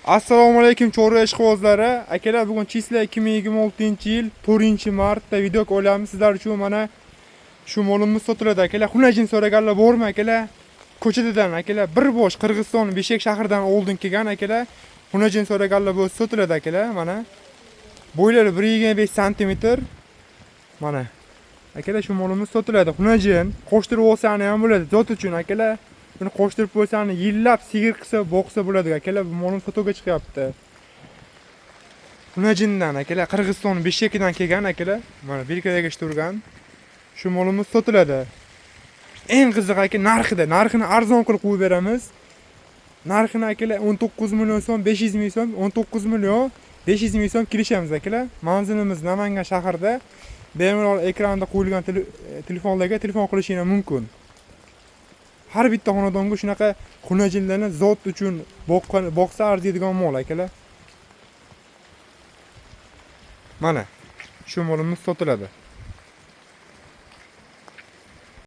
Assalomu alaykum Chorva ishqibozlari. Akalar, bugun chisla 2026-yil 4-martda video olamiz sizlar uchun. Mana shu molimiz sotiladi akalar. Xunajin so'raganlar bormi akalar? Ko'chadadan akalar, bir bosh Qirg'iziston Beshkek shahridan oldin kelgan akalar. Xunajin so'raganlar bo'lsa sotiladi akalar. Mana bo'ylari 1.25 sm. Mana akalar, shu molimiz sotiladi. Xunajin qo'shtirib olsani ham bo'ladi. Zot uchun akalar. Buni qo'shtirib qo'ysani yillab sigir qilsa, boqsa bo'ladi akalar. Bu molim fotoga chiqyapti. Xunajindan akalar, Qirg'iziston Beshkekidan kelgan akalar. Mana Belgiyadagi turgan. Shu molimiz sotiladi. Eng qiziq aka narxini arzon qilib qo'yib beramiz. Narxini akalar 19 million so'm, 500 ming so'm, 19 million 500 ming so'm kelishamiz akalar. Manzilimiz Namangan shahrida. Bemalol ekranda qo'yilgan telefonlarga telefon qilishingiz mumkin. Har bitta xonadonga shunaqa xunajinlarni zot uchun boqsa arziydigan mol akalar. Mana shu molimiz sotiladi.